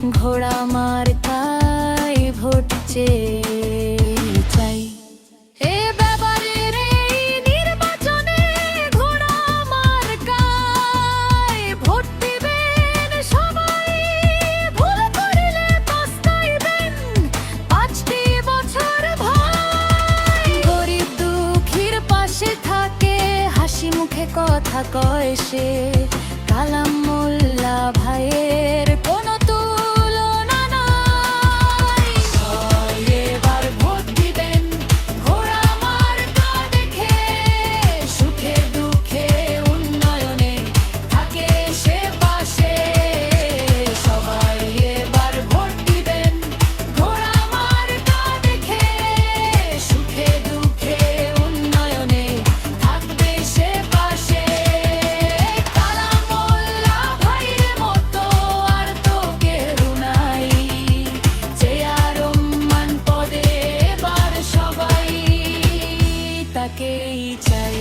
ঘোড়া মার্কায় ভোট চেয়ে চাই। এ ব্যাপারের এই নির্বাচনে ঘোড়া মার্কায় ভোট দিবেন সবাই। ভুল করিলে পস্তাইবেন 5টি বছর ভয়। গরিব দুঃখীর পাশে থাকে, হাসি মুখে কথা কয় সে। কালাম মোল্লা ভাইয়ের কোনো তুলনা নাই। এবার ভোট দিবেন ঘোড়া মার্কা দেখে, সুখে দুঃখে উন্নয়নে থাকে সে পাশে। সবাই এবার ভোট দিবেন ঘোড়া মার্কা দেখে, সুখে দুঃখে উন্নয়নে থাকবে সে পাশে। কালাম মোল্লা ভাইয়ের মতো আর তো কেউ নাই, চেয়ারম্যান পদে এবার সবাই তাকেই চাই।